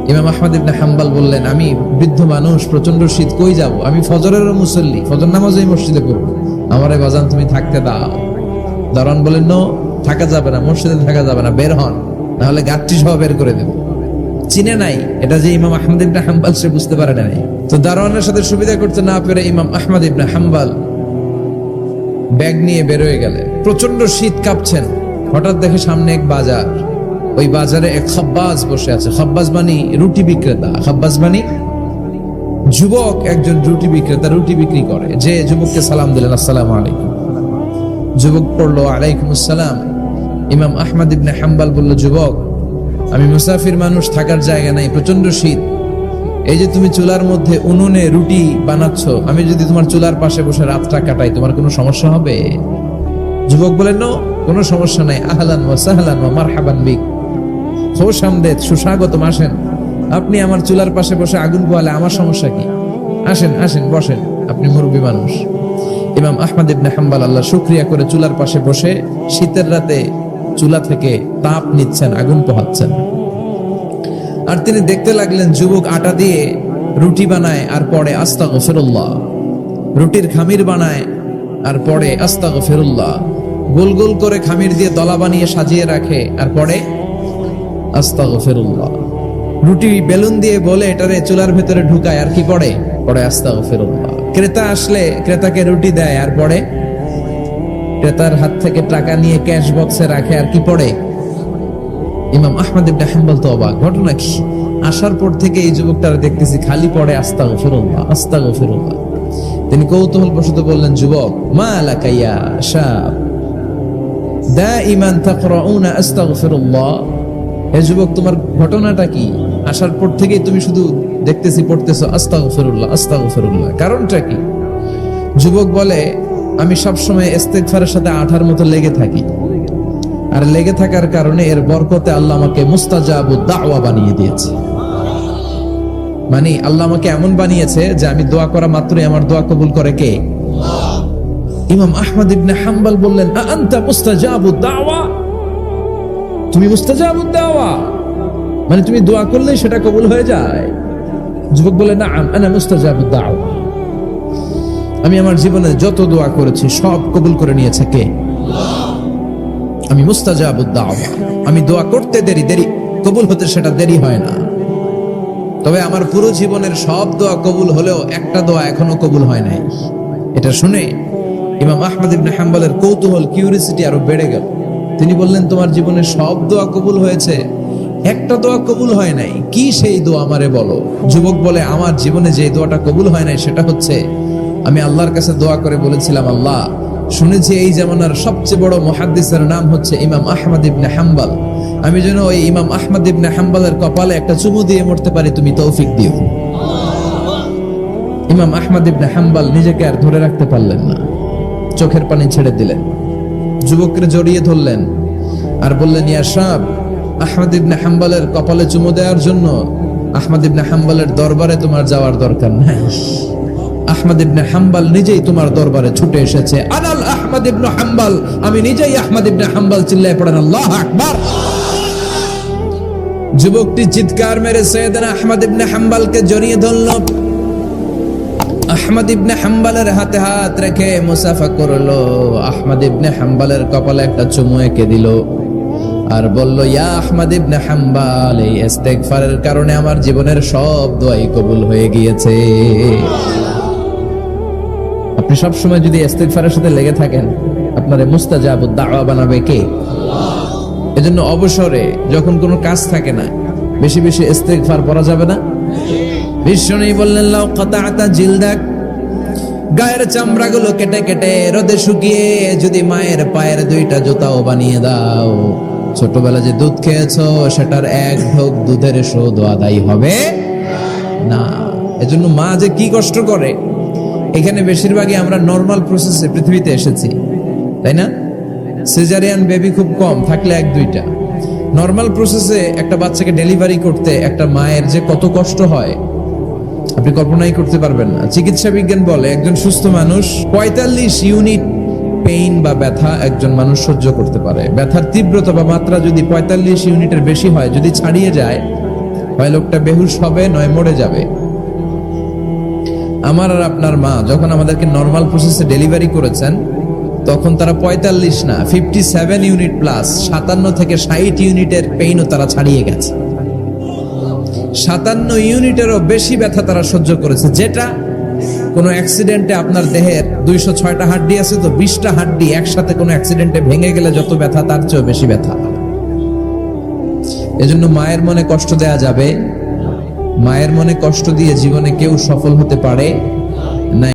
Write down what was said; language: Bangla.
ইমাম আহমদ ইবনে হাম্বল বললেন, আমি বৃদ্ধ মানুষ, প্রচন্ড শীত, কই যাব? আমি ফজরেরও মুসল্লি, ফজর নামাজও এই মসজিদে পড়ব, আমারে বাজান তুমি থাকতে দাও। দারোয়ান বলেন, নো, থাকা যাবে না, মসজিদে থাকা যাবে না, বের হন, নাহলে গাঠটি সহ বের করে দেব। চিনে নাই এটা যে ইমাম আহমদ ইবনে হাম্বল, সে বুঝতে পারে নাই। তো দারোয়ানের সাথে সুবিধা করতে না পেরে ইমাম আহমদ ইবনে হাম্বল ব্যাগ নিয়ে বেরোয় গেলেন। প্রচন্ড শীত, কাঁপছেন। হঠাৎ দেখে সামনে এক বাজার, ওই বাজারে এক খাব্বাজ বসে আছে। খাব্বাজ মানে রুটি বিক্রেতা, খাব্বাজ মানে যুবক, একজন রুটি বিক্রেতা, রুটি বিক্রি করে। যে যুবককে সালাম দিলেন, আসসালামু আলাইকুম। যুবক পড়লো, আলাইকুম আসসালাম। ইমাম আহমদ ইবনে হাম্বল বলল, যুবক, আমি মুসাফির মানুষ, থাকার জায়গা নাই, প্রচন্ড শীত। এই যে তুমি চুলার মধ্যে উনুনে রুটি বানাচ্ছ, আমি যদি তোমার চুলার পাশে বসে রাতটা কাটাই, তোমার কোনো সমস্যা হবে? যুবক বলেন, নো, কোনো সমস্যা নাই, আহলান ওয়া সাহলান ওয়া মারহাবান বিক, খোশ আমদেদ, সুস্বাগতম, আসেন। আপনি আমার চুলার পাশে বসে আগুন পোয়ালে আমার সমস্যা কি? আসেন, আসেন, বসেন, আপনি মুরব্বী মানুষ। ইমাম আহমদ ইবনে হাম্বল আল্লাহ শুকরিয়া করে চুলার পাশে বসে শীতের রাতে চুলা থেকে তাপ নিচ্ছেন, আগুন পোহাচ্ছেন। আর তিনি দেখতে লাগলেন, যুবক আটা দিয়ে রুটি বানায় আর পড়ে আস্তাগফিরুল্লাহ, রুটির খামির বানায় আর পড়ে আস্তাগফিরুল্লাহ, গোল গোল করে খামির দিয়ে দলা বানিয়ে সাজিয়ে রাখে আর পড়ে আস্তাগফিরুল্লাহ, রুটি বেলুন দিয়ে বলে এটারে চুলার ভেতরে ঢুকায় আর কি পড়ে আস্তাগফিরুল্লাহ। ক্রেতা আসলে ক্রেতাকে রুটি দেয় আর পড়ে, ক্রেতার হাত থেকে টাকা নিয়ে ক্যাশ বক্সে রাখে আর কি পড়ে। ইমাম আহমদ ইবনে হাম্বল তো অবাক, ঘটনা কি? আসার পর থেকে এই যুবকটার দেখতেছি খালি পড়ে আস্তাগফিরুল্লাহ, আস্তাগফিরুল্লাহ। তিনি কৌতূহল বশত বললেন, যুবক, মা লাকা ইয়া শাব দাইমান তাকরাউনা আস্তাগফিরুল্লাহ, হে যুবক, তোমার ঘটনাটা কি? আসার পর থেকেই তুমি শুধু দেখতেছি পড়তেছো আস্তাগফিরুল্লাহ, আস্তাগফিরুল্লাহ, কারণটা কি? যুবক বলে, আমি সবসময় ইস্তেগফারের সাথে আঠার মতো লেগে থাকি, আর লেগে থাকার কারণে এর বরকতে আল্লাহ আমাকে মুস্তাজাবুদ দাওয়া বানিয়ে দিয়েছে। মানে আল্লাহ আমাকে এমন বানিয়েছে যে আমি দোয়া করা মাত্রই আমার দোয়া কবুল করে কে? আল্লাহ। ইমাম আহমদ ইবনে হাম্বল বললেন, আনতা মুস্তাজাবুদ দাওয়া, তুমি মুস্তাজাবুদ দাওয়া, মানে তুমি দোয়া করলেই সেটা কবুল হয়ে যায়? যুবক বলে, নাআম আনা মুস্তাজাবুদ দাওয়া, আমি আমার জীবনে যত দোয়া করেছি সব কবুল করে নিয়েছে কে? আল্লাহ। আমি মুস্তাজাবুদ দাওয়া, আমি দোয়া করতে দেরি, কবুল হতে সেটা দেরি হয় না। তবে আমার পুরো জীবনের সব দোয়া কবুল হলেও একটা দোয়া এখনো কবুল হয় নাই। এটা শুনে ইমাম আহমদ ইবনে হাম্বলের কৌতূহল, কিউরিসিটি আরো বেড়ে গেল। তিনি বললেন, তোমার জীবনের সব দোয়া কবুল হয়েছে, একটা দোয়া কবুল হয় নাই, কি সেই দোয়া আমারে বলো? যুবক বলে, আমার জীবনে যে দোয়াটা কবুল হয় নাই সেটা হচ্ছে, আমি আল্লাহর কাছে দোয়া করে বলেছিলাম, আল্লাহ, শুনেছি এই জামানার সবচেয়ে বড় মুহাদ্দিসের নাম হচ্ছে ইমাম আহমদ ইবনে হাম্বল, আমি যেন ওই ইমাম আহমদ ইবনে হাম্বলের কপালে একটা চুমু দিয়ে মরতে পারি, তুমি তৌফিক দিও। ইমাম আহমদ ইবনে হাম্বল নিজেকে আর ধরে রাখতে পারলেন না, চোখের পানি ছেড়ে দিলেন, যুবককে জড়িয়ে ধরলেন আর বললেন, ইয়া শাব, আহমদ ইবনে হাম্বলের কপালে চুমু দেওয়ার জন্য আহমদ ইবনে হাম্বলের দরবারে তোমার যাওয়ার দরকার নাই, আহমদ ইবনে হাম্বল নিজেই তোমার দরবারে ছুটে এসেছে। আনাল আহমদ ইবনে হাম্বল, আমি নিজেই আহমদ ইবনে হাম্বল। চিল্লায় পড়েন আল্লাহু আকবার। যুবকটি চিৎকার মেরে সাইয়েদনা আহমদ ইবনে হাম্বলকে জড়িয়ে ধরল। আহমদ ইবনে হাম্বলের হাতে হাত রেখে মুসাফা করলো, আহমদ ইবনে হাম্বলের কপালে একটা চুমু এঁকে দিল আর বলল, ইয়া আহমদ ইবনে হাম্বল, এই ইস্তেগফারের কারণে আমার জীবনের সব দোয়াই কবুল হয়ে গিয়েছে। আপনি সব সময় যদি ইস্তেগফারের সাথে লেগে থাকেন, আপনারে মুস্তাজাবুদ দাওয়া বানাবে কে? আল্লাহ। এজন্য অবসরে যখন কোনো কাজ থাকে না, বেশি বেশি ইস্তেগফার পড়া যাবে না? বিশ্বনবী বললেন, লাউ কাতাআতা জিলদাক, গায়ের চামড়াগুলো কেটে কেটে রোদে শুকিয়ে যদি মায়ের পায়ের দুইটা জুতাও বানিয়ে দাও, ছোটবেলা যে দুধ খেয়েছো সেটার এক ঢোক দুধের শোধ আদায় হবে না। এজন্য মা যে কি কষ্ট করে, এখানে বেশিরভাগই আমরা নর্মাল প্রসেসে পৃথিবীতে এসেছি, তাই না? সিজারিয়ান বেবি খুব কম, থাকলে এক দুইটা। নর্মাল প্রসেসে একটা বাচ্চাকে ডেলিভারি করতে একটা মায়ের যে কত কষ্ট হয় আপনি কল্পনাই করতে পারবেন না। চিকিৎসা বিজ্ঞান বলে একজন সুস্থ মানুষ 45 ইউনিট পেইন বা ব্যথা একজন মানুষ সহ্য করতে পারে। ব্যথার তীব্রতা বা মাত্রা যদি 45 ইউনিটের বেশি হয়, যদি ছাড়িয়ে যায় হয় লোকটা বেহুশ হবে নয় মরে যাবে। আমার আর আপনার মা যখন আমাদেরকে নরমাল প্রসেসে ডেলিভারি করেছেন তখন তারা 45 না 57 ইউনিট প্লাস 57 থেকে 60 ইউনিটের পেইনও তারা ছাড়িয়ে গেছে। 57 ইউনিটেরও বেশি ব্যথা তারা সহ্য করেছে, যেটা কোনো অ্যাক্সিডেন্টে আপনার দেহের 206টা হাড্ডি আছে তো 20টা হাড্ডি একসাথে কোনো অ্যাক্সিডেন্টে ভেঙে গেলে যত ব্যথা তার চেয়েও বেশি ব্যথা। এজন্য মায়ের মনে কষ্ট দেয়া যাবে, মায়ের মনে কষ্ট দিয়ে জীবনে কেউ সফল হতে পারে